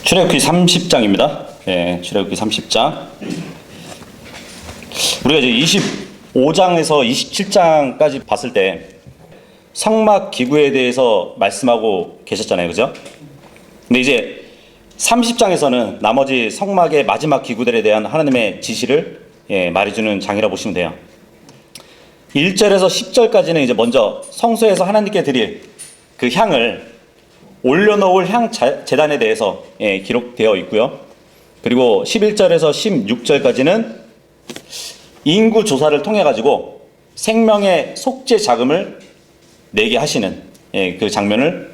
출애굽기 30장입니다. 예, 출애굽기 30장. 우리가 이제 25장에서 27장까지 봤을 때 성막 기구에 대해서 말씀하고 계셨잖아요. 그죠? 근데 이제 30장에서는 나머지 성막의 마지막 기구들에 대한 하나님의 지시를 말해주는 장이라 보시면 돼요. 1절에서 10절까지는 이제 먼저 성소에서 하나님께 드릴 그 향을 올려놓을 향 제단에 대해서 기록되어 있고요. 그리고 11절에서 16절까지는 인구 조사를 통해 가지고 생명의 속죄 자금을 내게 하시는 그 장면을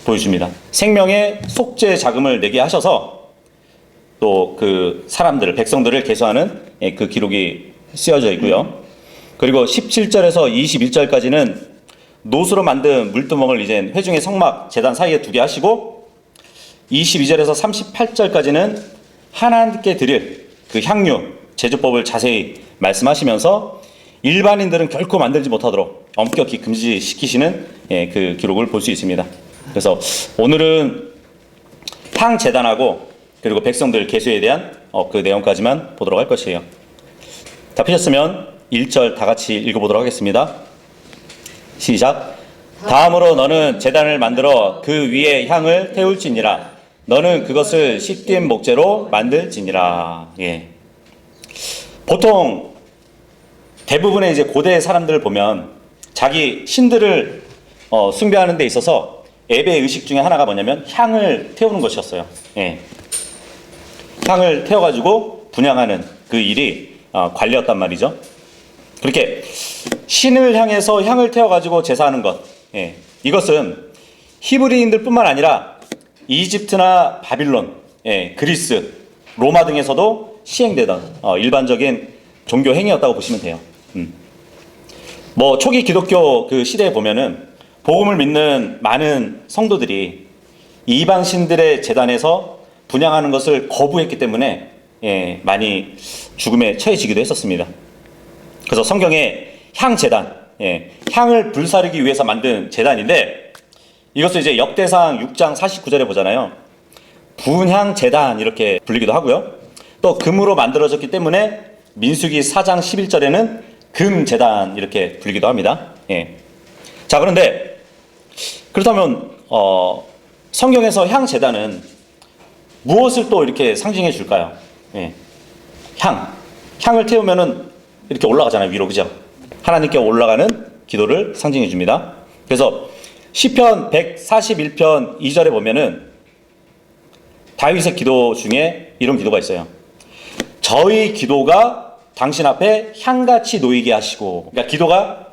보여줍니다. 생명의 속죄 자금을 내게 하셔서 또 그 사람들을, 백성들을 계수하는 그 기록이 쓰여져 있고요. 그리고 17절에서 21절까지는 노수로 만든 물두멍을 이제 회중의 성막 제단 사이에 두게 하시고, 22절에서 38절까지는 하나님께 드릴 그 향유 제조법을 자세히 말씀하시면서 일반인들은 결코 만들지 못하도록 엄격히 금지시키시는 그 기록을 볼 수 있습니다. 그래서 오늘은 향 제단하고 그리고 백성들 계수에 대한 그 내용까지만 보도록 할 것이에요. 다 피셨으면 1절 다 같이 읽어보도록 하겠습니다. 시작. 다음으로 너는 제단을 만들어 그 위에 향을 태울지니라. 너는 그것을 시딤 목재로 만들지니라. 예. 보통 대부분의 이제 고대 사람들을 보면 자기 신들을 숭배하는 데 있어서 예배 의식 중에 하나가 뭐냐면 향을 태우는 것이었어요. 예. 향을 태워가지고 분향하는 그 일이 관리였단 말이죠. 그렇게 신을 향해서 향을 태워가지고 제사하는 것, 이것은 히브리인들 뿐만 아니라 이집트나 바빌론, 그리스, 로마 등에서도 시행되던 일반적인 종교 행위였다고 보시면 돼요. 뭐 초기 기독교 그 시대에 보면은 복음을 믿는 많은 성도들이 이방 신들의 제단에서 분향하는 것을 거부했기 때문에 많이 죽음에 처해지기도 했었습니다. 그래서 성경에 향 제단, 향을 불사르기 위해서 만든 제단인데, 이것을 이제 역대상 6장 49절에 보잖아요. 분향 제단 이렇게 불리기도 하고요. 또 금으로 만들어졌기 때문에 민수기 4장 11절에는 금 제단 이렇게 불리기도 합니다. 자, 그런데 그렇다면 성경에서 향 제단은 무엇을 또 이렇게 상징해 줄까요? 향을 태우면은 이렇게 올라가잖아요, 위로. 그죠? 하나님께 올라가는 기도를 상징해 줍니다. 그래서 시편 141편 2절에 보면은 다윗의 기도 중에 이런 기도가 있어요. 저희 기도가 당신 앞에 향같이 놓이게 하시고. 그러니까 기도가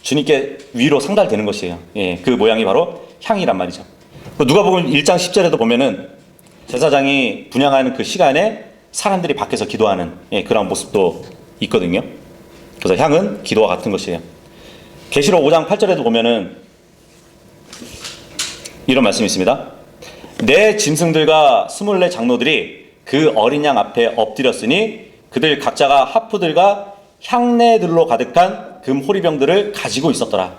주님께 위로 상달되는 것이에요. 그 모양이 바로 향이란 말이죠. 누가복음 1장 10절에도 보면은 제사장이 분향하는 그 시간에 사람들이 밖에서 기도하는 그런 모습도 있거든요. 그래서 향은 기도와 같은 것이에요. 계시록 5장 8절에도 보면은 이런 말씀이 있습니다. 내 짐승들과 24 장로들이 그 어린 양 앞에 엎드렸으니 그들 각자가 하프들과 향내들로 가득한 금 호리병들을 가지고 있었더라.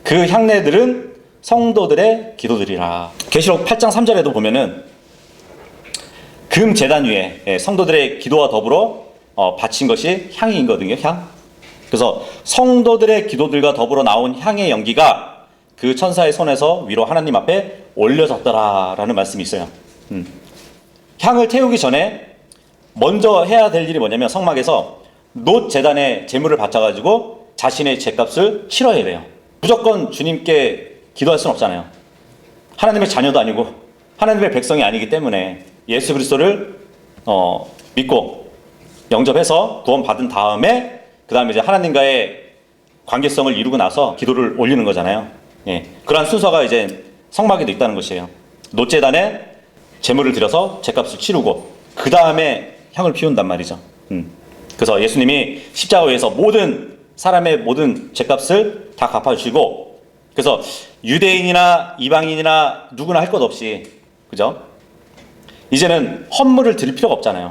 그 향내들은 성도들의 기도들이라. 계시록 8장 3절에도 보면은 금 제단 위에 성도들의 기도와 더불어 바친 것이 향이거든요. 향. 그래서 성도들의 기도들과 더불어 나온 향의 연기가 그 천사의 손에서 위로 하나님 앞에 올려졌더라라는 말씀이 있어요. 향을 태우기 전에 먼저 해야 될 일이 뭐냐면 성막에서 놋 제단에 제물을 바쳐가지고 자신의 제값을 치러야 돼요. 무조건 주님께 기도할 수는 없잖아요. 하나님의 자녀도 아니고 하나님의 백성이 아니기 때문에 예수 그리스도를 믿고 영접해서 구원 받은 다음에 그 다음에 이제 하나님과의 관계성을 이루고 나서 기도를 올리는 거잖아요. 그러한 순서가 이제 성막에도 있다는 것이에요. 놋제단에 제물을 드려서 제값을 치르고 그 다음에 향을 피운단 말이죠. 그래서 예수님이 십자가 위에서 모든 사람의 모든 제값을 다 갚아주시고, 그래서 유대인이나 이방인이나 누구나 할 것 없이, 그죠? 이제는 헌물을 드릴 필요가 없잖아요.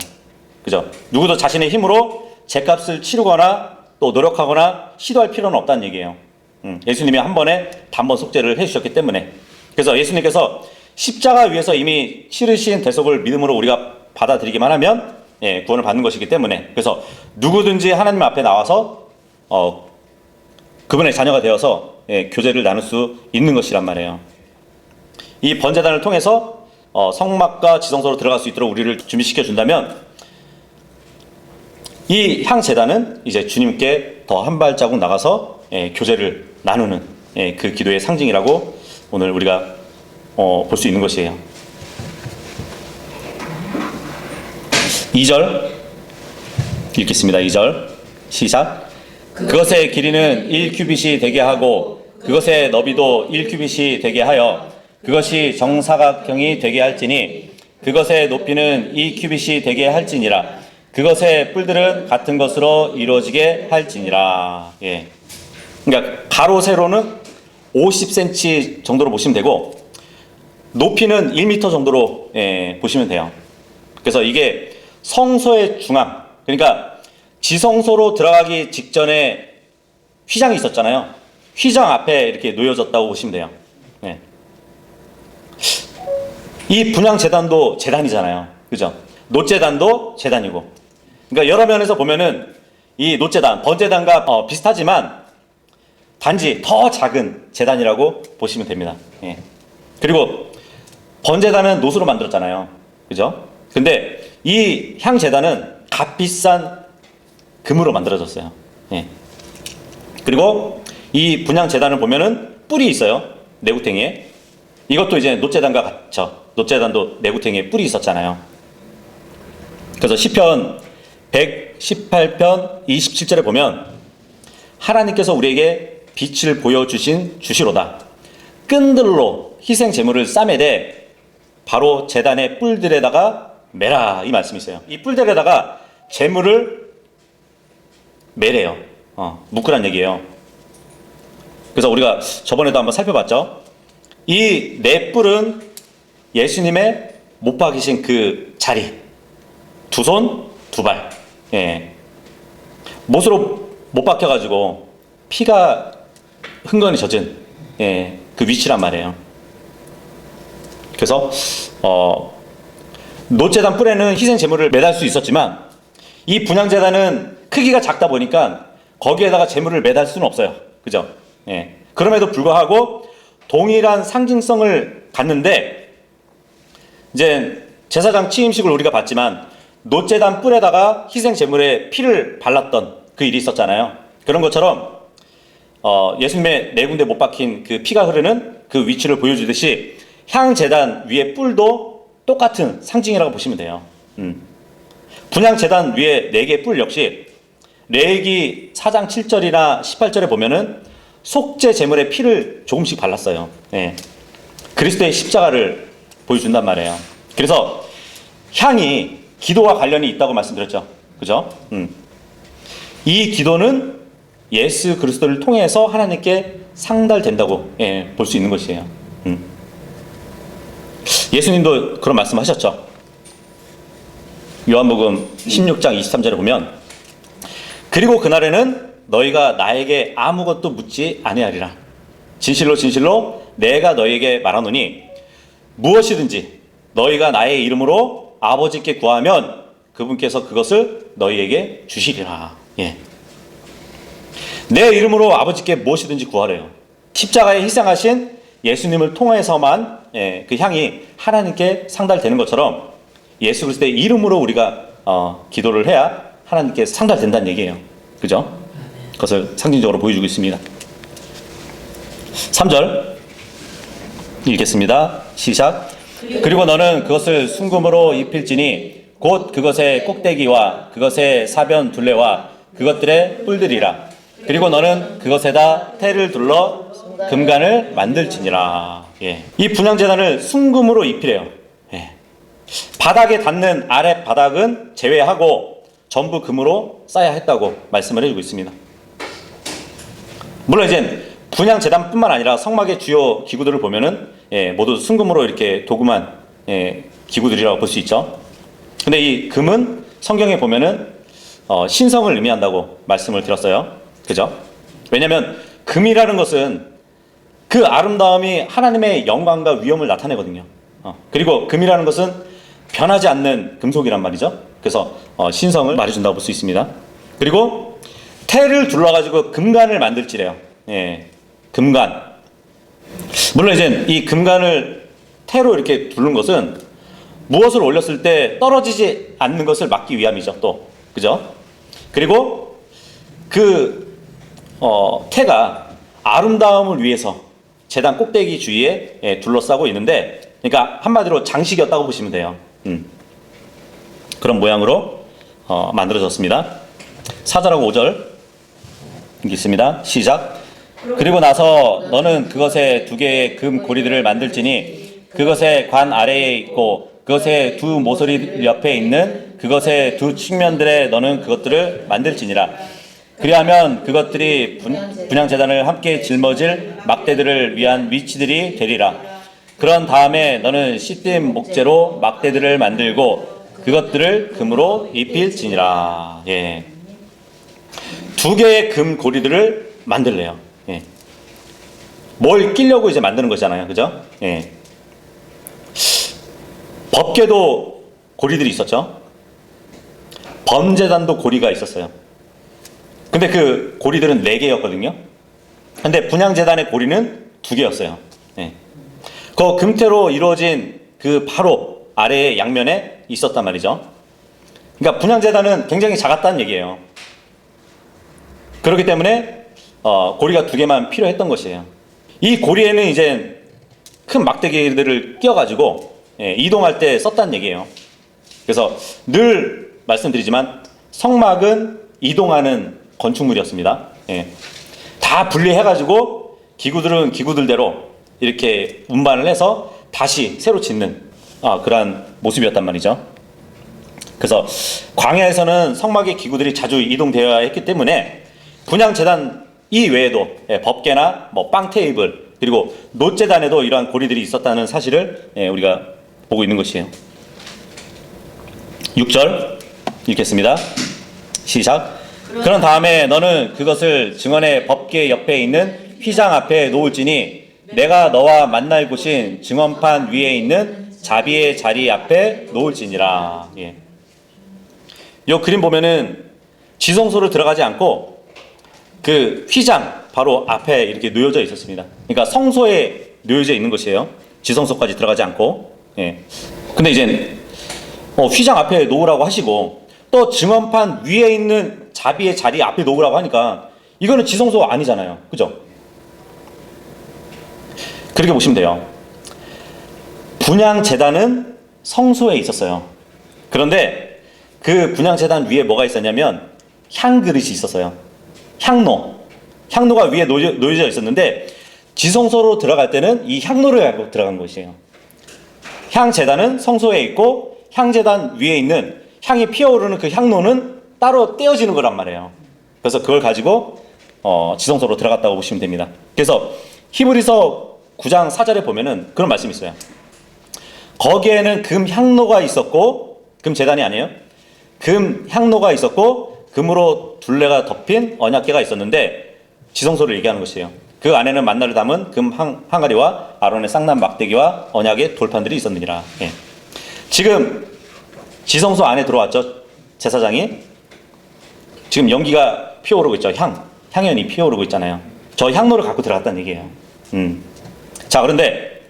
그죠? 누구도 자신의 힘으로 제값을 치르거나 또 노력하거나 시도할 필요는 없다는 얘기예요. 예수님이 한 번에 단번 속죄를 해주셨기 때문에. 그래서 예수님께서 십자가 위에서 이미 치르신 대속을 믿음으로 우리가 받아들이기만 하면 구원을 받는 것이기 때문에, 그래서 누구든지 하나님 앞에 나와서 그분의 자녀가 되어서 교제를 나눌 수 있는 것이란 말이에요. 이 번제단을 통해서 성막과 지성소로 들어갈 수 있도록 우리를 준비시켜 준다면, 이 향제단은 이제 주님께 더 한 발자국 나가서 교제를 나누는 그 기도의 상징이라고 오늘 우리가 볼 수 있는 것이에요. 2절 읽겠습니다. 2절 시작. 그것의 길이는 1규빗이 되게 하고 그것의 너비도 1규빗이 되게 하여 그것이 정사각형이 되게 할지니 그것의 높이는 2규빗이 되게 할지니라. 그것의 뿔들은 같은 것으로 이루어지게 할지니라. 예. 그러니까 가로 세로는 50cm 정도로 보시면 되고 높이는 1m 정도로 보시면 돼요. 그래서 이게 성소의 중앙, 그러니까 지성소로 들어가기 직전에 휘장이 있었잖아요. 휘장 앞에 이렇게 놓여졌다고 보시면 돼요. 예. 이 분향제단도 제단이잖아요. 그죠? 노제단도 제단이고. 그러니까 여러 면에서 보면은 이 노제단, 번제단과 비슷하지만 단지 더 작은 제단이라고 보시면 됩니다. 예. 그리고 번제단은 노수로 만들었잖아요. 그죠? 근데 이 향제단은 값비싼 금으로 만들어졌어요. 예. 그리고 이 분향제단을 보면은 뿔이 있어요. 내구탱이에. 이것도 이제 노제단과 같죠. 노제단도 내구탱이에 뿔이 있었잖아요. 그래서 시편 118편 27절에 보면 하나님께서 우리에게 빛을 보여주신 주시로다. 끈들로 희생 제물을 싸매되 바로 제단의 뿔들에다가 매라, 이 말씀이 있어요. 이 뿔들에다가 제물을 매래요. 묶으란 얘기예요. 그래서 우리가 저번에도 한번 살펴봤죠. 이 네 뿔은 예수님의 못 박이신 그 자리, 두 손, 두 발, 못으로 못 박혀가지고 피가 흥건히 젖은 그 위치란 말이에요. 그래서 노제단 뿔에는 희생 제물을 매달 수 있었지만 이 분향제단은 크기가 작다 보니까 거기에다가 제물을 매달 수는 없어요. 그죠? 그럼에도 불구하고 동일한 상징성을 갖는데, 이제 제사장 취임식을 우리가 봤지만 노제단 뿔에다가 희생 제물에 피를 발랐던 그 일이 있었잖아요. 그런 것처럼 예수님의 네 군데 못 박힌 그 피가 흐르는 그 위치를 보여주듯이 향제단 위에 뿔도 똑같은 상징이라고 보시면 돼요. 분향제단 위에 네 개의 뿔 역시 레위기 4장 7절이나 18절에 보면은 속죄 제물의 피를 조금씩 발랐어요. 그리스도의 십자가를 보여준단 말이에요. 그래서 향이 기도와 관련이 있다고 말씀드렸죠. 그죠? 이 기도는 예수 그리스도를 통해서 하나님께 상달된다고 볼 수 있는 것이에요. 예수님도 그런 말씀하셨죠. 요한복음 16장 23절에 보면 그리고 그날에는 너희가 나에게 아무것도 묻지 아니하리라. 진실로 진실로 내가 너희에게 말하노니 무엇이든지 너희가 나의 이름으로 아버지께 구하면 그분께서 그것을 너희에게 주시리라. 예. 내 이름으로 아버지께 무엇이든지 구하래요. 십자가에 희생하신 예수님을 통해서만 그 향이 하나님께 상달되는 것처럼 예수 그리스도의 이름으로 우리가 기도를 해야 하나님께 상달된다는 얘기예요. 그죠? 그것을 상징적으로 보여주고 있습니다. 3절 읽겠습니다. 시작. 그리고 너는 그것을 순금으로 입힐지니 곧 그것의 꼭대기와 그것의 사변 둘레와 그것들의 뿔들이라. 그리고 너는 그것에다 테를 둘러 금관을 만들지니라. 예. 이 분향제단을 순금으로 입히래요. 예. 바닥에 닿는 아래 바닥은 제외하고 전부 금으로 쌓아야 했다고 말씀을 해주고 있습니다. 물론 이제 분향제단뿐만 아니라 성막의 주요 기구들을 보면은 모두 순금으로 이렇게 도금한 기구들이라고 볼 수 있죠. 근데 이 금은 성경에 보면은 신성을 의미한다고 말씀을 드렸어요. 그죠? 왜냐면 금이라는 것은 그 아름다움이 하나님의 영광과 위엄을 나타내거든요. 그리고 금이라는 것은 변하지 않는 금속이란 말이죠. 그래서 신성을 말해준다고 볼 수 있습니다. 그리고 태를 둘러가지고 금관을 만들지래요. 예, 금관. 물론 이제 이 금관을 태로 이렇게 두른 것은 무엇을 올렸을 때 떨어지지 않는 것을 막기 위함이죠. 또 그죠? 그리고 그 태가 아름다움을 위해서 제단 꼭대기 주위에 둘러싸고 있는데, 그러니까 한마디로 장식이었다고 보시면 돼요. 그런 모양으로 만들어졌습니다. 4절하고 5절 있습니다. 시작. 그리고 나서 너는 그것에 2개의 금 고리들을 만들지니 그것의 관 아래에 있고 그것의 2 모서리 옆에 있는 그것의 2 측면들에 너는 그것들을 만들지니라. 그리하면 그것들이 분향제단을 함께 짊어질 막대들을 위한 위치들이 되리라. 그런 다음에 너는 시띠 목재로 막대들을 만들고 그것들을 금으로 입힐지니라. 예. 2개의 금 고리들을 만들래요. 예. 뭘 끼려고 이제 만드는 거잖아요. 그죠? 예. 법궤도 고리들이 있었죠. 범제단도 고리가 있었어요. 근데 그 고리들은 4개였거든요. 근데 분향제단의 고리는 2개였어요. 예. 그 금태로 이루어진 그 바로 아래의 양면에 있었단 말이죠. 그러니까 분향제단은 굉장히 작았다는 얘기예요. 그렇기 때문에 고리가 2개만 필요했던 것이에요. 이 고리에는 이제 큰 막대기들을 끼워가지고 이동할 때 썼다는 얘기예요. 그래서 늘 말씀드리지만 성막은 이동하는 건축물이었습니다. 다 분리해가지고 기구들은 기구들대로 이렇게 운반을 해서 다시 새로 짓는 그러한 모습이었단 말이죠. 그래서 광야에서는 성막의 기구들이 자주 이동되어야 했기 때문에 분향제단 이외에도 법궤나 뭐 빵 테이블 그리고 놋제단에도 이러한 고리들이 있었다는 사실을 우리가 보고 있는 것이에요. 6절 읽겠습니다. 시작. 그런 다음에 너는 그것을 증언의 법궤 옆에 있는 휘장 앞에 놓을지니 내가 너와 만날 곳인 증언판 위에 있는 자비의 자리 앞에 놓을지니라. 예. 이 그림 보면은 지성소를 들어가지 않고 그 휘장 바로 앞에 이렇게 놓여져 있었습니다. 그러니까 성소에 놓여져 있는 것이에요. 지성소까지 들어가지 않고. 예. 근데 이제 휘장 앞에 놓으라고 하시고 또 증언판 위에 있는 자비의 자리 앞에 놓으라고 하니까 이거는 지성소 아니잖아요. 그죠? 그렇게 보시면 돼요. 분향제단은 성소에 있었어요. 그런데 그 분향제단 위에 뭐가 있었냐면 향그릇이 있었어요. 향로가 위에 놓여져 있었는데 지성소로 들어갈 때는 이 향로를 갖고 들어간 것이에요. 향제단은 성소에 있고 향제단 위에 있는 향이 피어오르는 그 향로는 따로 떼어지는 거란 말이에요. 그래서 그걸 가지고 지성소로 들어갔다고 보시면 됩니다. 그래서 히브리서 9장 4절에 보면은 그런 말씀이 있어요. 거기에는 금 향로가 있었고, 금 제단이 아니에요. 금 향로가 있었고 금으로 둘레가 덮인 언약궤가 있었는데 지성소를 얘기하는 것이에요. 그 안에는 만나를 담은 금 항아리와 아론의 쌍난 막대기와 언약의 돌판들이 있었느니라. 예. 지금 지성소 안에 들어왔죠. 제사장이. 지금 연기가 피어오르고 있죠. 향연이 피어오르고 있잖아요. 저 향로를 갖고 들어갔다는 얘기예요. 자, 그런데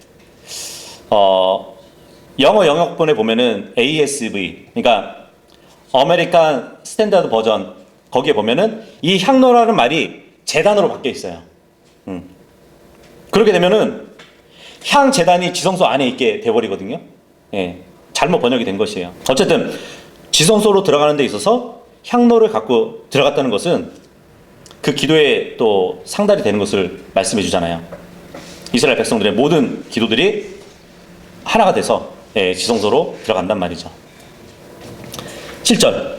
영어 영역본에 보면은 ASV, 그러니까 아메리칸 스탠다드 버전, 거기에 보면은 이 향로라는 말이 제단으로 바뀌어 있어요. 그렇게 되면은 향 제단이 지성소 안에 있게 돼버리거든요. 예, 잘못 번역이 된 것이에요. 어쨌든 지성소로 들어가는 데 있어서 향로를 갖고 들어갔다는 것은 그 기도에 또 상달이 되는 것을 말씀해 주잖아요. 이스라엘 백성들의 모든 기도들이 하나가 돼서 지성소로 들어간단 말이죠. 7절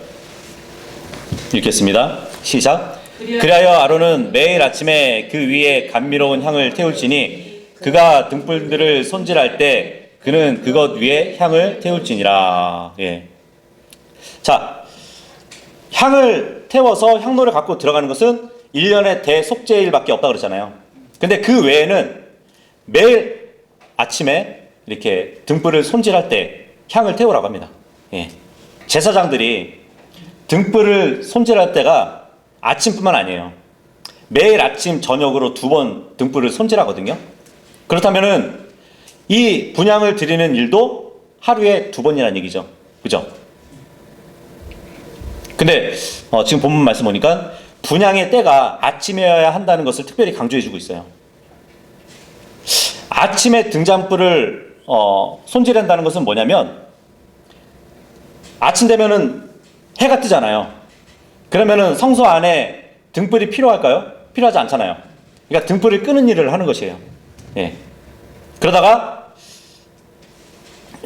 읽겠습니다. 시작. 그리하여 아론은 매일 아침에 그 위에 감미로운 향을 태울지니 그가 등불들을 손질할 때 그는 그것 위에 향을 태울지니라. 예. 자, 향을 태워서 향로를 갖고 들어가는 것은 1년에 대속죄일밖에 없다 그러잖아요. 근데 그 외에는 매일 아침에 이렇게 등불을 손질할 때 향을 태우라고 합니다. 예. 제사장들이 등불을 손질할 때가 아침뿐만 아니에요. 매일 아침 저녁으로 2번 등불을 손질하거든요. 그렇다면은 이 분향을 드리는 일도 하루에 2번이라는 얘기죠. 그죠? 근데 지금 본문 말씀 보니까 분향의 때가 아침이어야 한다는 것을 특별히 강조해주고 있어요. 아침에 등잔불을 손질한다는 것은 뭐냐면, 아침 되면은 해가 뜨잖아요. 그러면은 성소 안에 등불이 필요할까요? 필요하지 않잖아요. 그러니까 등불을 끄는 일을 하는 것이에요. 예. 그러다가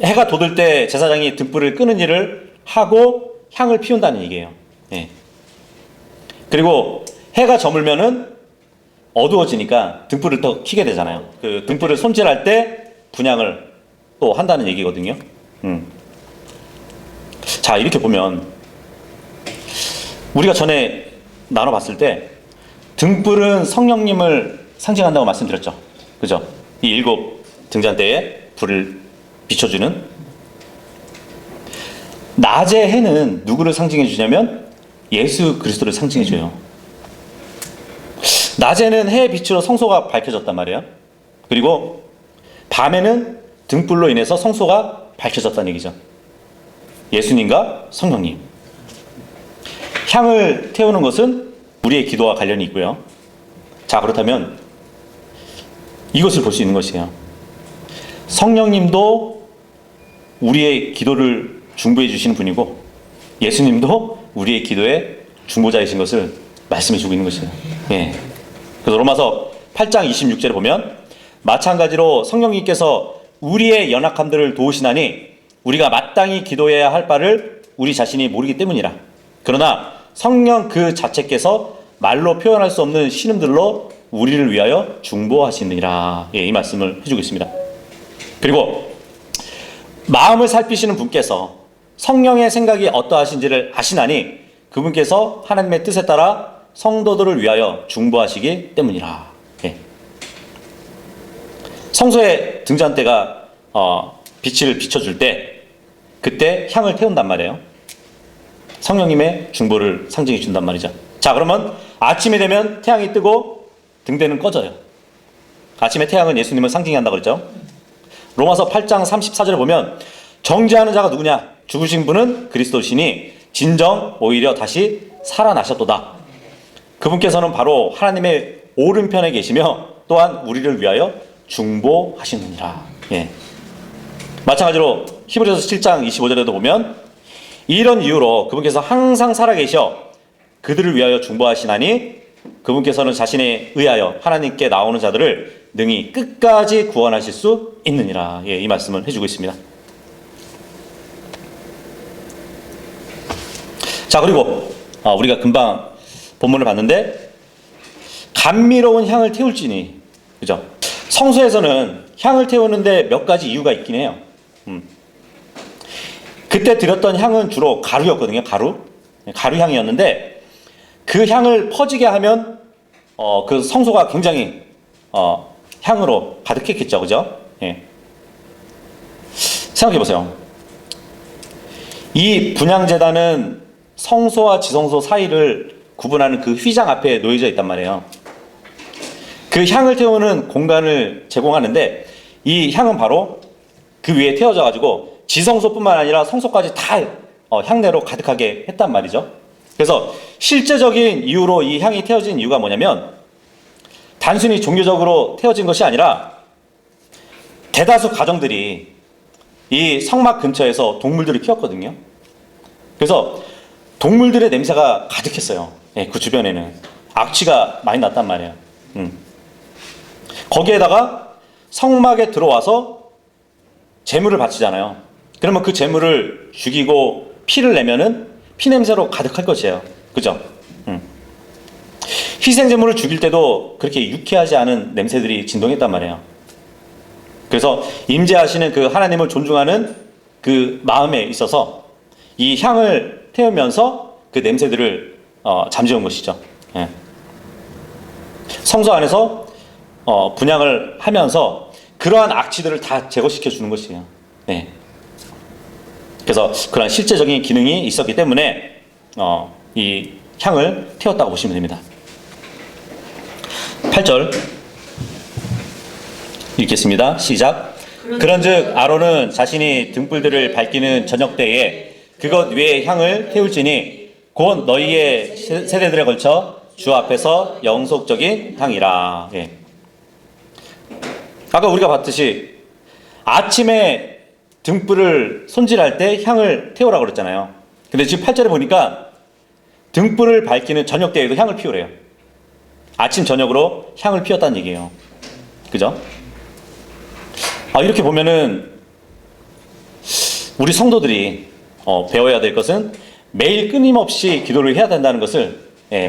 해가 돋을 때 제사장이 등불을 끄는 일을 하고 향을 피운다는 얘기예요. 예. 그리고 해가 저물면은 어두워지니까 등불을 더 켜게 되잖아요. 그 등불을 손질할 때 분향을 또 한다는 얘기거든요. 자, 이렇게 보면 우리가 전에 나눠봤을 때 등불은 성령님을 상징한다고 말씀드렸죠. 그죠? 이 7 등잔대에 불을 비춰주는. 낮의 해는 누구를 상징해 주냐면 예수 그리스도를 상징해 줘요. 낮에는 해의 빛으로 성소가 밝혀졌단 말이에요. 그리고 밤에는 등불로 인해서 성소가 밝혀졌다는 얘기죠. 예수님과 성령님. 향을 태우는 것은 우리의 기도와 관련이 있고요. 자, 그렇다면 이것을 볼 수 있는 것이에요. 성령님도 우리의 기도를 중보해 주시는 분이고 예수님도 우리의 기도의 중보자이신 것을 말씀해 주고 있는 것이에요. 예. 그래서 로마서 8장 26절에 보면 마찬가지로 성령님께서 우리의 연약함들을 도우시나니 우리가 마땅히 기도해야 할 바를 우리 자신이 모르기 때문이라. 그러나 성령 그 자체께서 말로 표현할 수 없는 신음들로 우리를 위하여 중보하시느니라. 예, 이 말씀을 해주고 있습니다. 그리고 마음을 살피시는 분께서 성령의 생각이 어떠하신지를 아시나니 그분께서 하나님의 뜻에 따라 성도들을 위하여 중보하시기 때문이라. 예. 성소의 등잔대가 빛을 비춰줄 때 그때 향을 태운단 말이에요. 성령님의 중보를 상징해 준단 말이죠. 자, 그러면 아침이 되면 태양이 뜨고 등대는 꺼져요. 아침에 태양은 예수님을 상징한다고 그랬죠. 로마서 8장 34절에 보면 정죄하는 자가 누구냐? 죽으신 분은 그리스도시니 진정 오히려 다시 살아나셨도다. 그분께서는 바로 하나님의 오른편에 계시며 또한 우리를 위하여 중보하시느니라. 예. 마찬가지로 히브리서 7장 25절에도 보면 이런 이유로 그분께서 항상 살아계셔 그들을 위하여 중보하시나니 그분께서는 자신에 의하여 하나님께 나오는 자들을 능히 끝까지 구원하실 수 있느니라. 예, 이 말씀을 해주고 있습니다. 자, 그리고 우리가 금방 본문을 봤는데 감미로운 향을 태울지니, 그죠? 성소에서는 향을 태우는데 몇 가지 이유가 있긴 해요. 그때 드렸던 향은 주로 가루였거든요. 가루향이었는데 그 향을 퍼지게 하면 그 성소가 굉장히 향으로 가득했겠죠. 그죠? 예. 생각해 보세요. 이 분향제단은 성소와 지성소 사이를 구분하는 그 휘장 앞에 놓여져 있단 말이에요. 그 향을 태우는 공간을 제공하는데 이 향은 바로 그 위에 태워져 가지고 지성소뿐만 아니라 성소까지 다 향내로 가득하게 했단 말이죠. 그래서 실제적인 이유로 이 향이 태워진 이유가 뭐냐면 단순히 종교적으로 태워진 것이 아니라 대다수 가정들이 이 성막 근처에서 동물들을 키웠거든요. 그래서 동물들의 냄새가 가득했어요. 예, 그 주변에는 악취가 많이 났단 말이에요. 거기에다가 성막에 들어와서 제물을 바치잖아요. 그러면 그 제물을 죽이고 피를 내면은 피 냄새로 가득할 것이에요. 그죠? 희생 제물을 죽일 때도 그렇게 유쾌하지 않은 냄새들이 진동했단 말이에요. 그래서 임재하시는 그 하나님을 존중하는 그 마음에 있어서 이 향을 태우면서 그 냄새들을 잠재운 것이죠. 예. 성소 안에서 분향을 하면서 그러한 악취들을 다 제거시켜 주는 것이에요. 네. 그래서 그러한 실제적인 기능이 있었기 때문에 이 향을 태웠다고 보시면 됩니다. 8절 읽겠습니다. 시작. 그런즉 아론은 자신이 등불들을 밝히는 저녁 때에 그것 위에 향을 태울지니 곧 너희의 세대들에 걸쳐 주 앞에서 영속적인 향이라. 예. 아까 우리가 봤듯이 아침에 등불을 손질할 때 향을 태우라고 그랬잖아요. 근데 지금 8절에 보니까 등불을 밝히는 저녁 때에도 향을 피우래요. 아침 저녁으로 향을 피웠다는 얘기예요. 그죠? 이렇게 보면은 우리 성도들이 배워야 될 것은 매일 끊임없이 기도를 해야 된다는 것을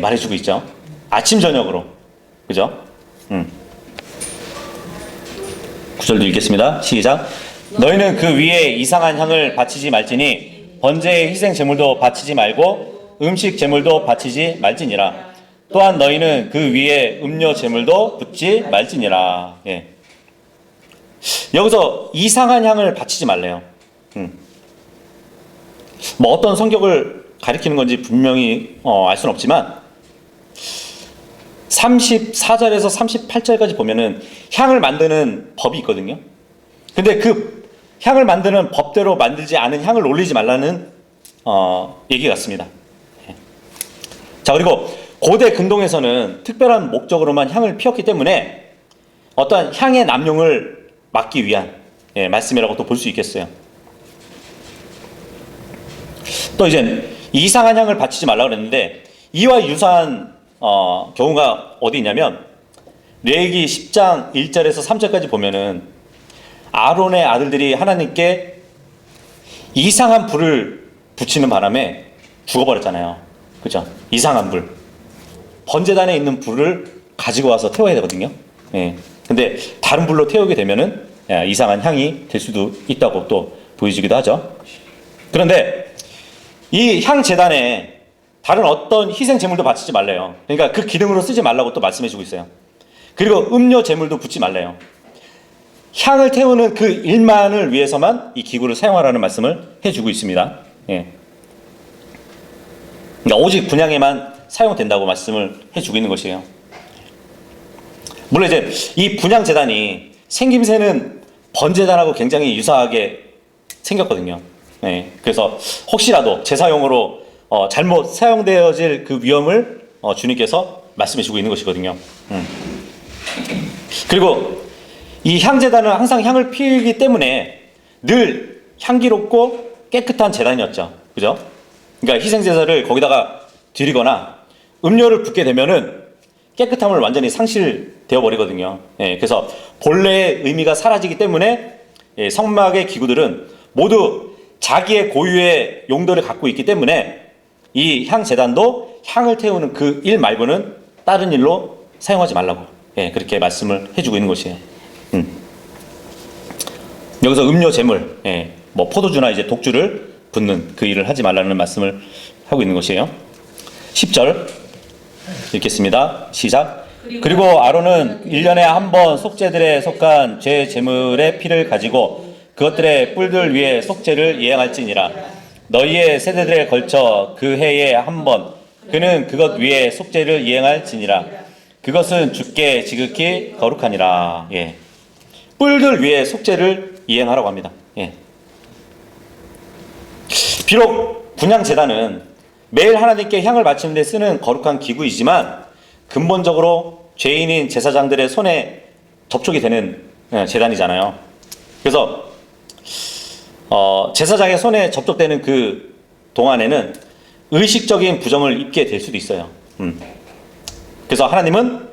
말해주고 있죠. 아침 저녁으로. 그죠? 9절도 읽겠습니다. 시작. 너희는 그 위에 이상한 향을 바치지 말지니 번제의 희생 제물도 바치지 말고 음식 제물도 바치지 말지니라. 또한 너희는 그 위에 음료 제물도 붓지 말지니라. 예. 여기서 이상한 향을 바치지 말래요. 뭐 어떤 성격을 가리키는 건지 분명히 알 수는 없지만 34절에서 38절까지 보면은 향을 만드는 법이 있거든요. 근데 그 향을 만드는 법대로 만들지 않은 향을 올리지 말라는 얘기 같습니다. 자, 그리고 고대 근동에서는 특별한 목적으로만 향을 피웠기 때문에 어떠한 향의 남용을 막기 위한 말씀이라고 또 볼 수 있겠어요. 또 이제 이상한 향을 바치지 말라고 그랬는데 이와 유사한 경우가 어디 있냐면 레위기 10장 1절에서 3절까지 보면은 아론의 아들들이 하나님께 이상한 불을 붙이는 바람에 죽어버렸잖아요. 그죠? 이상한 불. 번제단에 있는 불을 가지고 와서 태워야 되거든요. 예. 근데 다른 불로 태우게 되면은 이상한 향이 될 수도 있다고 또 보여지기도 하죠. 그런데 이 향 제단에 다른 어떤 희생 제물도 바치지 말래요. 그러니까 그 기능으로 쓰지 말라고 또 말씀해주고 있어요. 그리고 음료 제물도 붓지 말래요. 향을 태우는 그 일만을 위해서만 이 기구를 사용하라는 말씀을 해주고 있습니다. 예. 그러니까 오직 분향에만 사용된다고 말씀을 해주고 있는 것이에요. 물론 이제 이 분향 제단이 생김새는 번제단하고 굉장히 유사하게 생겼거든요. 예. 그래서 혹시라도 제사용으로 잘못 사용되어질 그 위험을 주님께서 말씀해주고 있는 것이거든요. 그리고 이 향제단은 항상 향을 피우기 때문에 늘 향기롭고 깨끗한 제단이었죠. 그죠? 그러니까 희생제사를 거기다가 드리거나 음료를 붓게 되면은 깨끗함을 완전히 상실되어 버리거든요. 예, 그래서 본래의 의미가 사라지기 때문에 성막의 기구들은 모두 자기의 고유의 용도를 갖고 있기 때문에 이 향제단도 향을 태우는 그 일 말고는 다른 일로 사용하지 말라고 그렇게 말씀을 해주고 있는 것이에요. 여기서 음료 제물, 뭐 포도주나 이제 독주를 붓는 그 일을 하지 말라는 말씀을 하고 있는 것이에요. 10절 읽겠습니다. 시작. 그리고 아론은 1년에 한 번 속죄들에 속한 죄 제물의 피를 가지고 그것들의 뿔들 위에 속죄를 이행할지니라. 너희의 세대들에 걸쳐 그 해에 한 번 그는 그것 위에 속죄를 이행할지니라. 그것은 주께 지극히 거룩하니라. 예. 뿔들 위에 속죄를 이행하라고 합니다. 예. 비록 분향제단은 매일 하나님께 향을 바치는 데 쓰는 거룩한 기구이지만 근본적으로 죄인인 제사장들의 손에 접촉이 되는 제단이잖아요. 그래서 제사장의 손에 접촉되는 그 동안에는 의식적인 부정을 입게 될 수도 있어요. 그래서 하나님은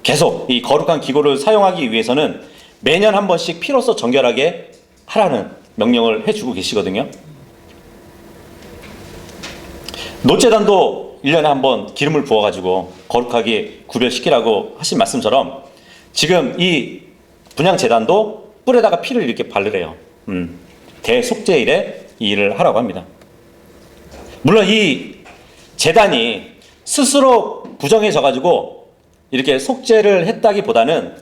계속 이 거룩한 기구를 사용하기 위해서는 매년 한 번씩 피로써 정결하게 하라는 명령을 해주고 계시거든요. 노제단도 1년에 한 번 기름을 부어가지고 거룩하게 구별시키라고 하신 말씀처럼 지금 이 분향제단도 뿔에다가 피를 이렇게 바르래요. 대속죄일에 이 일을 하라고 합니다. 물론 이 제단이 스스로 부정해져가지고 이렇게 속죄를 했다기보다는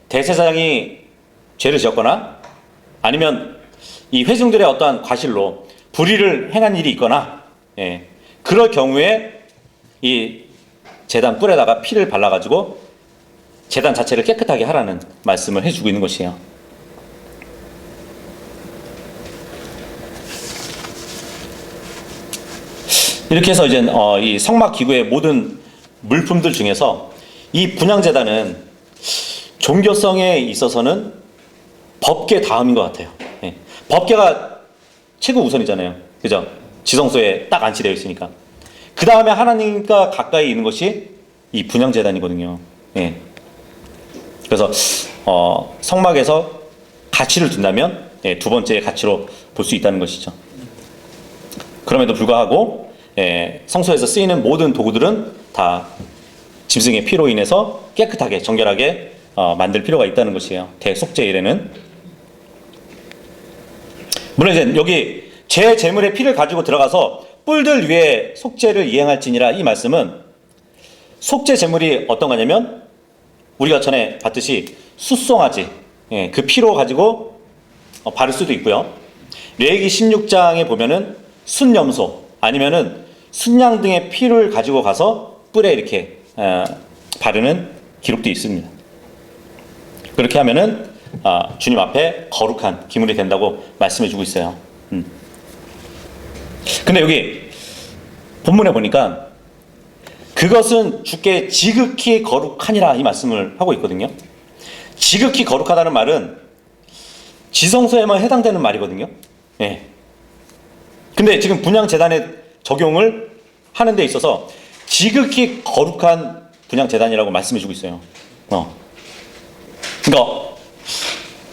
대제사장이 죄를 지었거나 아니면 이 회중들의 어떠한 과실로 불의를 행한 일이 있거나, 예, 그럴 경우에 이 제단 뿔에다가 피를 발라가지고 제단 자체를 깨끗하게 하라는 말씀을 해주고 있는 것이에요. 이렇게 해서 이제 이 성막 기구의 모든 물품들 중에서 이 분향제단은 종교성에 있어서는 법계 다음인 것 같아요. 예. 법계가 최고 우선이잖아요. 그죠? 지성소에 딱 안치되어 있으니까. 그 다음에 하나님과 가까이 있는 것이 이 분향제단이거든요. 예. 그래서 성막에서 가치를 둔다면, 예, 두 번째 가치로 볼 수 있다는 것이죠. 그럼에도 불구하고, 예, 성소에서 쓰이는 모든 도구들은 다 짐승의 피로 인해서 깨끗하게 정결하게 만들 필요가 있다는 것이에요. 대속죄일에는. 물론 이제 여기 제 제물의 피를 가지고 들어가서 뿔들 위에 속죄를 이행할지니라, 이 말씀은 속죄 제물이 어떤 거냐면 우리가 전에 봤듯이 숫송아지, 예, 그 피로 가지고 바를 수도 있고요. 레위기 16장에 보면은 순염소 아니면은 순양 등의 피를 가지고 가서 뿔에 이렇게 바르는 기록도 있습니다. 그렇게 하면은 주님 앞에 거룩한 기물이 된다고 말씀해 주고 있어요. 근데 여기 본문에 보니까 그것은 주께 지극히 거룩하니라, 이 말씀을 하고 있거든요. 지극히 거룩하다는 말은 지성소에만 해당되는 말이거든요. 예. 근데 지금 분향제단에 적용을 하는 데 있어서 지극히 거룩한 분향제단이라고 말씀해 주고 있어요. 그러니까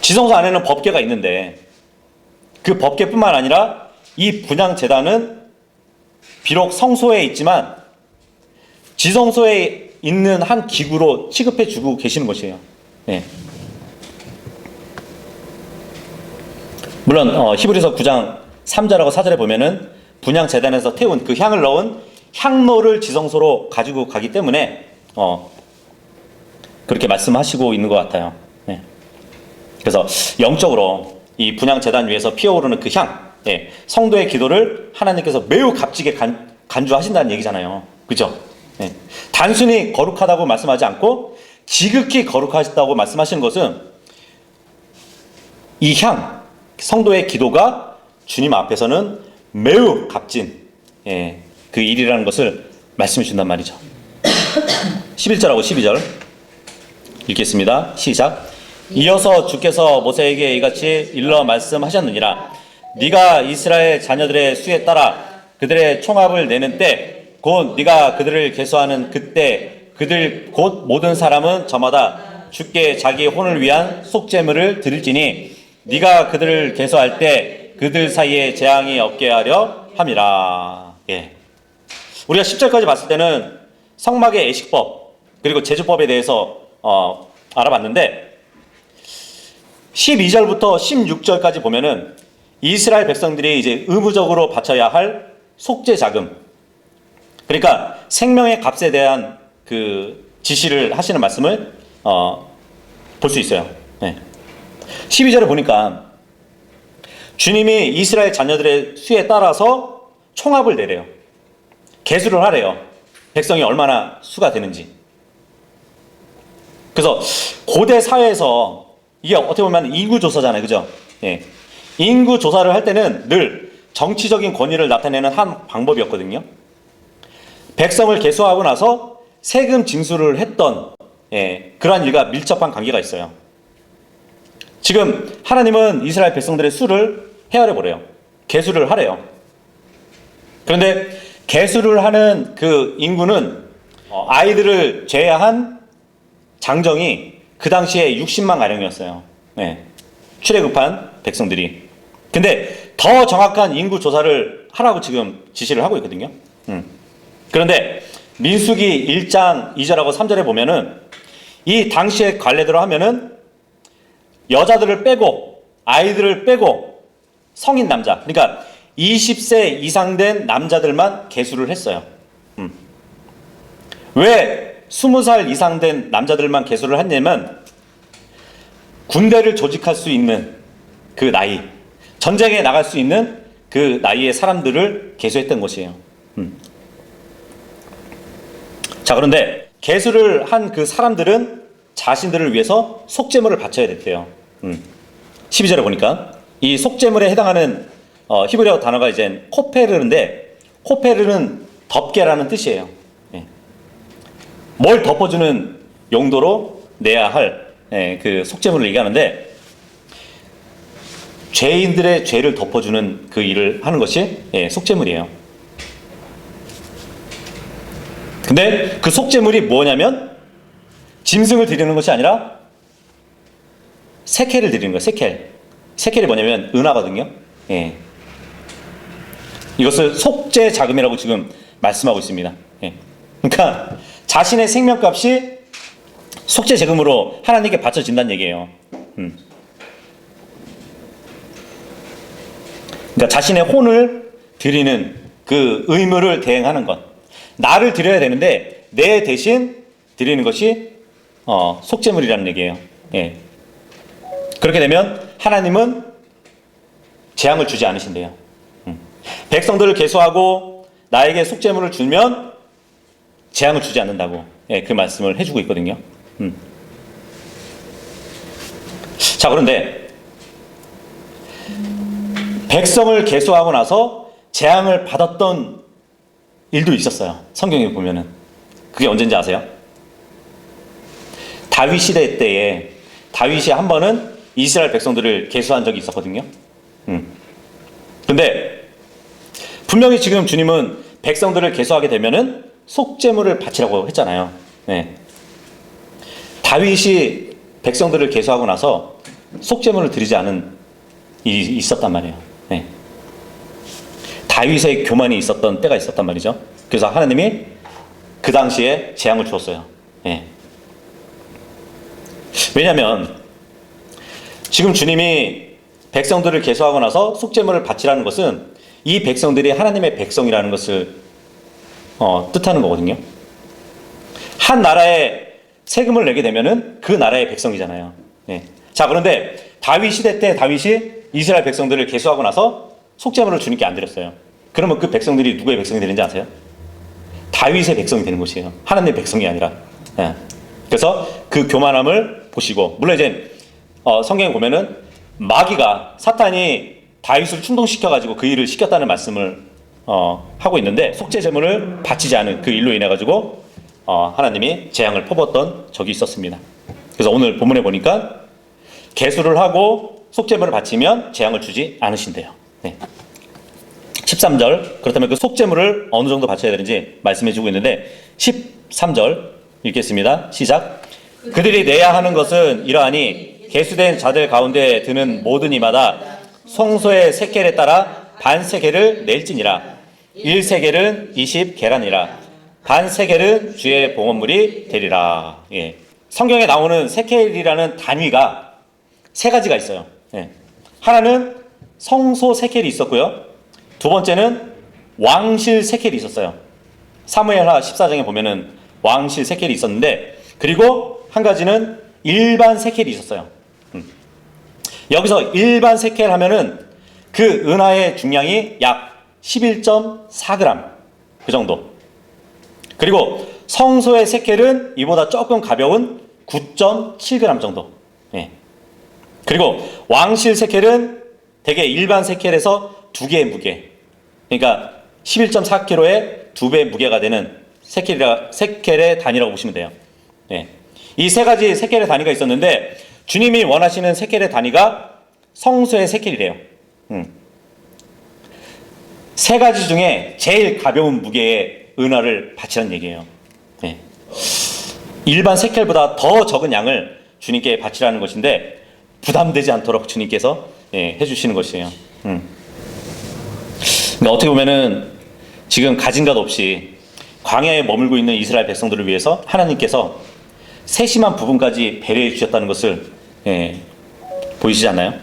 지성소 안에는 법궤가 있는데 그 법궤뿐만 아니라 이 분향제단은 비록 성소에 있지만 지성소에 있는 한 기구로 취급해 주고 계시는 것이에요. 네. 물론 히브리서 9장 3절하고 4절에 보면은 분향제단에서 태운 그 향을 넣은 향로를 지성소로 가지고 가기 때문에 그렇게 말씀하시고 있는 것 같아요. 네. 그래서 영적으로 이 분향제단 위에서 피어오르는 그 향, 예, 성도의 기도를 하나님께서 매우 값지게 간주하신다는 얘기잖아요. 그죠? 예. 단순히 거룩하다고 말씀하지 않고 지극히 거룩하시다고 말씀하시는 것은 이 향, 성도의 기도가 주님 앞에서는 매우 값진, 예, 그 일이라는 것을 말씀해 준단 말이죠. 11절하고 12절 읽겠습니다. 시작. 이어서 주께서 모세에게 이같이 일러 말씀하셨느니라. 네가 이스라엘 자녀들의 수에 따라 그들의 총합을 내는 때 곧 네가 그들을 계수하는 그때 그들 곧 모든 사람은 저마다 주께 자기 혼을 위한 속죄물을 드릴지니 네가 그들을 계수할 때 그들 사이에 재앙이 없게 하려 함이라. 예. 우리가 10절까지 봤을 때는 성막의 예식법 그리고 제주법에 대해서 알아봤는데 12절부터 16절까지 보면은 이스라엘 백성들이 이제 의무적으로 바쳐야 할 속죄 자금, 그러니까 생명의 값에 대한 그 지시를 하시는 말씀을 볼 수 있어요. 네. 12절에 보니까 주님이 이스라엘 자녀들의 수에 따라서 총합을 내래요. 계수를 하래요. 백성이 얼마나 수가 되는지. 그래서 고대 사회에서 이게 어떻게 보면 인구조사잖아요. 그죠? 예. 인구조사를 할 때는 늘 정치적인 권위를 나타내는 한 방법이었거든요. 백성을 계수하고 나서 세금 징수를 했던, 예, 그러한 일과 밀접한 관계가 있어요. 지금 하나님은 이스라엘 백성들의 수를 헤아려 보래요. 계수를 하래요. 그런데 계수를 하는 그 인구는 아이들을 제외한 장정이 그 당시에 60만 가량이었어요. 네. 출애굽한 백성들이. 근데 더 정확한 인구 조사를 하라고 지금 지시를 하고 있거든요. 그런데 민수기 1장 2절하고 3절에 보면은 이 당시의 관례대로 하면은 여자들을 빼고 아이들을 빼고 성인 남자, 그러니까 20세 이상 된 남자들만 계수를 했어요. 왜 20살 이상 된 남자들만 계수를 했냐면 군대를 조직할 수 있는 그 나이, 전쟁에 나갈 수 있는 그 나이의 사람들을 계수했던 것이에요. 자, 그런데 계수를 한 그 사람들은 자신들을 위해서 속죄물을 바쳐야 됐대요. 12절에 보니까 이 속죄물에 해당하는 히브리어 단어가 이제 코페르인데, 코페르는 덮개라는 뜻이에요. 예. 뭘 덮어주는 용도로 내야 할 그 속죄물을 얘기하는데, 죄인들의 죄를 덮어주는 그 일을 하는 것이 속죄물이에요. 근데 그 속죄물이 뭐냐면 짐승을 드리는 것이 아니라 세켈을 드리는 거예요. 세켈이 뭐냐면 은하거든요. 예. 이것을 속죄 자금이라고 지금 말씀하고 있습니다. 예. 그러니까 자신의 생명값이 속죄 자금으로 하나님께 바쳐진다는 얘기예요. 그러니까 자신의 혼을 드리는 그 의무를 대행하는 것. 나를 드려야 되는데 내 대신 드리는 것이 속죄물이라는 얘기예요. 예. 그렇게 되면 하나님은 재앙을 주지 않으신대요. 백성들을 계수하고 나에게 속죄물을 주면 재앙을 주지 않는다고 그 말씀을 해주고 있거든요. 자, 그런데 백성을 계수하고 나서 재앙을 받았던 일도 있었어요. 성경에 보면은. 그게 언제인지 아세요? 다윗 시대 때에 다윗이 한 번은 이스라엘 백성들을 계수한 적이 있었거든요. 근데 분명히 지금 주님은 백성들을 계수하게 되면은 속죄물을 바치라고 했잖아요. 네. 다윗이 백성들을 계수하고 나서 속죄물을 드리지 않은 일이 있었단 말이에요. 네. 다윗의 교만이 있었던 때가 있었단 말이죠. 그래서 하나님이 그 당시에 재앙을 주었어요. 네. 왜냐하면 지금 주님이 백성들을 계수하고 나서 속죄물을 바치라는 것은 이 백성들이 하나님의 백성이라는 것을 뜻하는 거거든요. 한 나라에 세금을 내게 되면은 그 나라의 백성이잖아요. 네. 자, 그런데 다윗 시대 때 다윗이 이스라엘 백성들을 계수하고 나서 속죄물을 주님께 안 드렸어요. 그러면 그 백성들이 누구의 백성이 되는지 아세요? 다윗의 백성이 되는 것이에요. 하나님의 백성이 아니라. 네. 그래서 그 교만함을 보시고, 물론 이제 성경에 보면은 마귀가, 사탄이 다윗을 충동시켜가지고 그 일을 시켰다는 말씀을 하고 있는데, 속죄 제물을 바치지 않은 그 일로 인해 가지고 하나님이 재앙을 퍼붓던 적이 있었습니다. 그래서 오늘 본문에 보니까 계수를 하고 속죄물을 바치면 재앙을 주지 않으신대요. 네. 13절, 그렇다면 그 속죄물을 어느 정도 바쳐야 되는지 말씀해 주고 있는데, 13절 읽겠습니다. 시작. 그들이 내야 하는 것은 이러하니 계수된 자들 가운데 드는 모든 이마다 성소의 세겔에 따라 반 세겔을 낼지니라. 1세겔은 20계란이라. 반 세겔은 주의 봉헌물이 되리라. 예. 성경에 나오는 세겔이라는 단위가 세 가지가 있어요. 예. 하나는 성소 세겔이 있었고요. 두 번째는 왕실 세겔이 있었어요. 사무엘하 14장에 보면은 왕실 세겔이 있었는데, 그리고 한 가지는 일반 세겔이 있었어요. 여기서 일반 세겔 하면은 그 은하의 중량이 약 11.4g 그 정도. 그리고 성소의 세겔은 이보다 조금 가벼운 9.7g 정도. 예. 그리고 왕실 세겔은 대개 일반 세겔에서 두 개의 무게. 그러니까 11.4kg의 두 배의 무게가 되는 세겔의 단위라고 보시면 돼요. 예. 이 세 가지 세겔의 단위가 있었는데, 주님이 원하시는 세겔의 단위가 성소의 세겔이래요. 세 가지 중에 제일 가벼운 무게의 은화를 바치라는 얘기예요. 예. 일반 세겔보다 더 적은 양을 주님께 바치라는 것인데, 부담되지 않도록 주님께서 해주시는 것이에요. 그러니까 어떻게 보면은 지금 가진 것 없이 광야에 머물고 있는 이스라엘 백성들을 위해서 하나님께서 세심한 부분까지 배려해 주셨다는 것을 보이시지 않나요?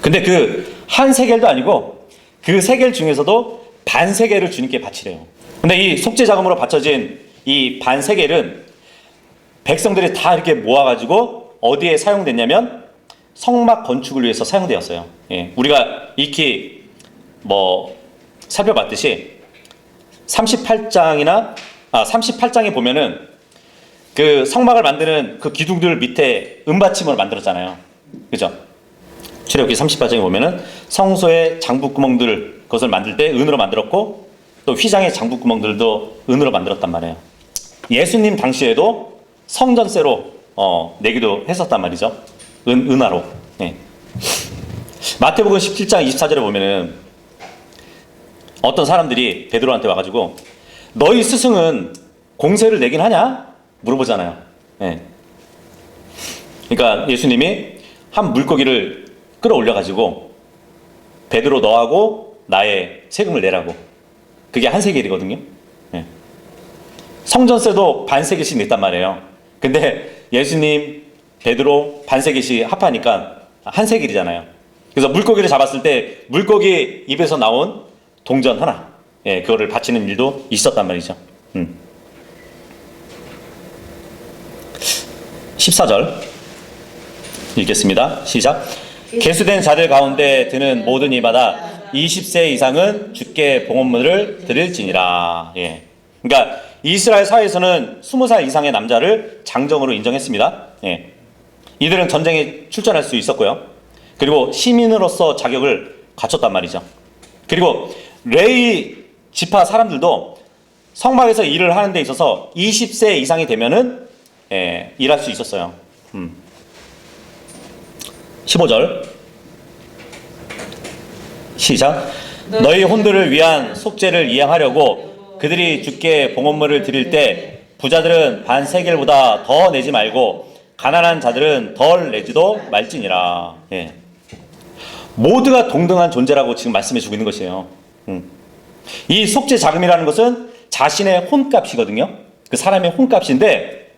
근데 그 한 세겔도 아니고 그 세겔 중에서도 반 세겔을 주님께 바치래요. 근데 이 속죄 자금으로 바쳐진 이 반 세겔은 백성들이 다 이렇게 모아가지고 어디에 사용됐냐면 성막 건축을 위해서 사용되었어요. 예, 우리가 익히 살펴봤듯이 38장에 보면은 그 성막을 만드는 그 기둥들 밑에 은받침으로 만들었잖아요. 그죠? 출애굽기 38장에 보면은 성소의 장부구멍들 그것을 만들 때 은으로 만들었고 또 휘장의 장부구멍들도 은으로 만들었단 말이에요. 예수님 당시에도 성전세로 내기도 했었단 말이죠. 은화로. 네. 마태복음 17장 24절에 보면은 어떤 사람들이 베드로한테 와가지고 너희 스승은 공세를 내긴 하냐? 물어보잖아요. 네. 그러니까 예수님이 한 물고기를 끌어올려가지고 베드로 너하고 나의 세금을 내라고. 그게 한 세겔이거든요. 네. 성전세도 반 세겔씩 냈단 말이에요. 근데 예수님, 베드로 반 세겔씩 합하니까 한 세겔이잖아요. 그래서 물고기를 잡았을 때 물고기 입에서 나온 동전 하나, 예, 그거를 바치는 일도 있었단 말이죠. 14절 읽겠습니다. 시작. 계수된 자들 가운데 드는 모든 이마다 20세 이상은 주께 봉헌물을 드릴지니라. 예. 그러니까 이스라엘 사회에서는 20살 이상의 남자를 장정으로 인정했습니다. 예. 이들은 전쟁에 출전할 수 있었고요. 그리고 시민으로서 자격을 갖췄단 말이죠. 그리고 레위 지파 사람들도 성막에서 일을 하는 데 있어서 20세 이상이 되면은 일할 수 있었어요. 15절 시작. 너희 혼들을 위한 속죄를 이행하려고 그들이 주께 봉헌물을 드릴 때 부자들은 반 세겔보다 더 내지 말고 가난한 자들은 덜 내지도 말지니라. 예. 모두가 동등한 존재라고 지금 말씀해 주고 있는 것이에요. 이 속죄 자금이라는 것은 자신의 혼값이거든요. 그 사람의 혼값인데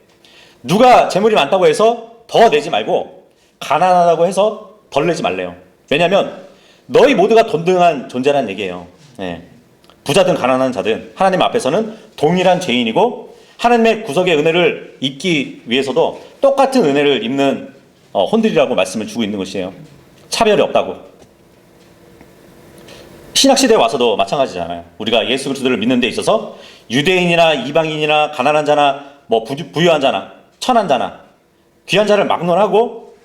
누가 재물이 많다고 해서 더 내지 말고 가난하다고 해서 덜 내지 말래요. 왜냐하면 너희 모두가 동등한 존재라는 얘기예요. 예. 부자든 가난한 자든 하나님 앞에서는 동일한 죄인이고 하나님의 구속의 은혜를 입기 위해서도 똑같은 은혜를 입는 혼들이라고 말씀을 주고 있는 것이에요. 차별이 없다고. 신약시대에 와서도 마찬가지잖아요. 우리가 예수 그리스도를 믿는 데 있어서 유대인이나 이방인이나 가난한 자나 부유한 자나 천한 자나 귀한 자를 막론하고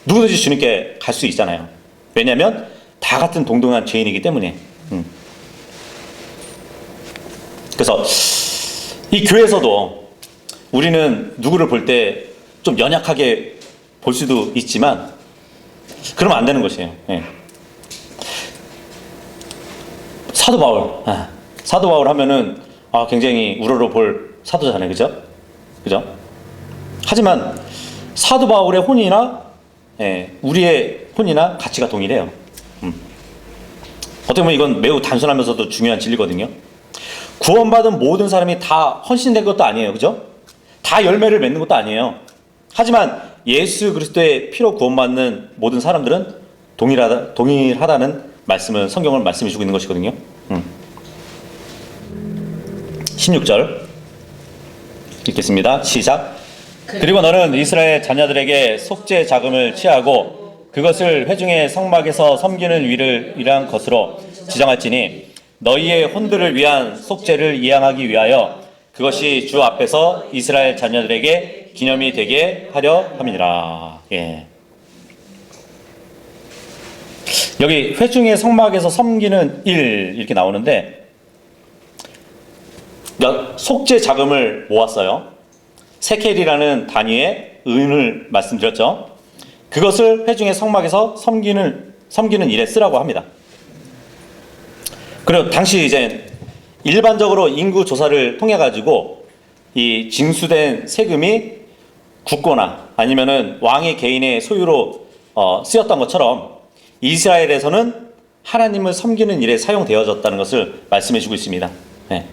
누구든지 주님께 갈 수 있잖아요. 왜냐하면 다 같은 동등한 죄인이기 때문에. 그래서 이 교회에서도 우리는 누구를 볼 때 좀 연약하게 볼 수도 있지만 그러면 안 되는 것이에요. 예. 사도 바울 하면은 굉장히 우러러 볼 사도잖아요. 그죠? 하지만 사도 바울의 혼이나 우리의 혼이나 가치가 동일해요. 어떻게 보면 이건 매우 단순하면서도 중요한 진리거든요. 구원받은 모든 사람이 다 헌신된 것도 아니에요. 그죠? 다 열매를 맺는 것도 아니에요. 하지만 예수 그리스도의 피로 구원받는 모든 사람들은 동일하다는 말씀을 성경을 말씀해 주고 있는 것이거든요. 16절 읽겠습니다. 시작. 그리고 너는 이스라엘 자녀들에게 속죄 자금을 취하고 그것을 회중의 성막에서 섬기는 일을 위한 것으로 지정할지니 너희의 혼들을 위한 속죄를 이행하기 위하여 그것이 주 앞에서 이스라엘 자녀들에게 기념이 되게 하려 함이니라. 예. 여기 회중의 성막에서 섬기는 일 이렇게 나오는데 속죄 자금을 모았어요. 세켈이라는 단위의 은을 말씀드렸죠. 그것을 회중의 성막에서 섬기는 일에 쓰라고 합니다. 그리고 당시 이제 일반적으로 인구 조사를 통해 가지고 이 징수된 세금이 국고나 아니면은 왕의 개인의 소유로 쓰였던 것처럼 이스라엘에서는 하나님을 섬기는 일에 사용되어졌다는 것을 말씀해 주고 있습니다. 네.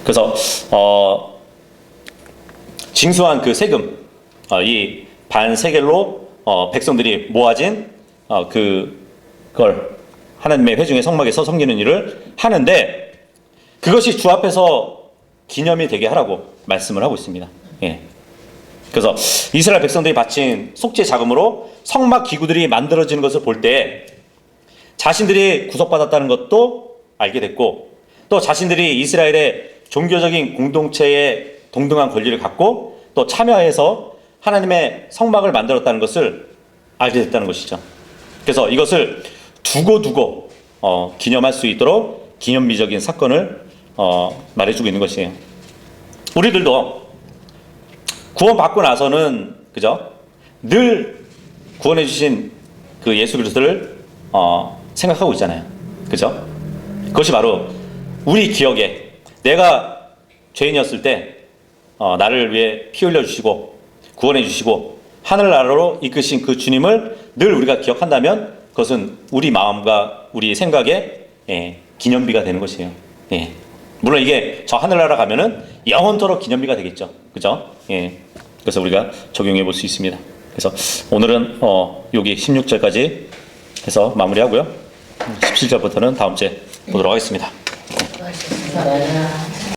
그래서 징수한 그 세금, 이 반 세겔로 백성들이 모아진 그걸 하나님의 회중의 성막에서 섬기는 일을 하는데 그것이 주 앞에서 기념이 되게 하라고 말씀을 하고 있습니다. 예. 그래서 이스라엘 백성들이 바친 속죄 자금으로 성막 기구들이 만들어지는 것을 볼 때 자신들이 구속받았다는 것도 알게 됐고, 또 자신들이 이스라엘의 종교적인 공동체에 동등한 권리를 갖고 또 참여해서 하나님의 성막을 만들었다는 것을 알게 됐다는 것이죠. 그래서 이것을 두고 기념할 수 있도록 기념비적인 사건을 말해주고 있는 것이에요. 우리들도 구원받고 나서는 그죠? 늘 구원해 주신 그 예수 그리스도를 생각하고 있잖아요. 그죠? 그것이 바로 우리 기억에 내가 죄인이었을 때 나를 위해 피 흘려 주시고 구원해 주시고 하늘나라로 이끄신 그 주님을 늘 우리가 기억한다면 그것은 우리 마음과 우리 생각에 기념비가 되는 것이에요. 예. 물론 이게 저 하늘나라 가면은 영원토록 기념비가 되겠죠. 그죠? 예. 그래서 우리가 적용해 볼 수 있습니다. 그래서 오늘은 여기 16절까지 해서 마무리하고요. 17절부터는 다음 주에 보도록 하겠습니다.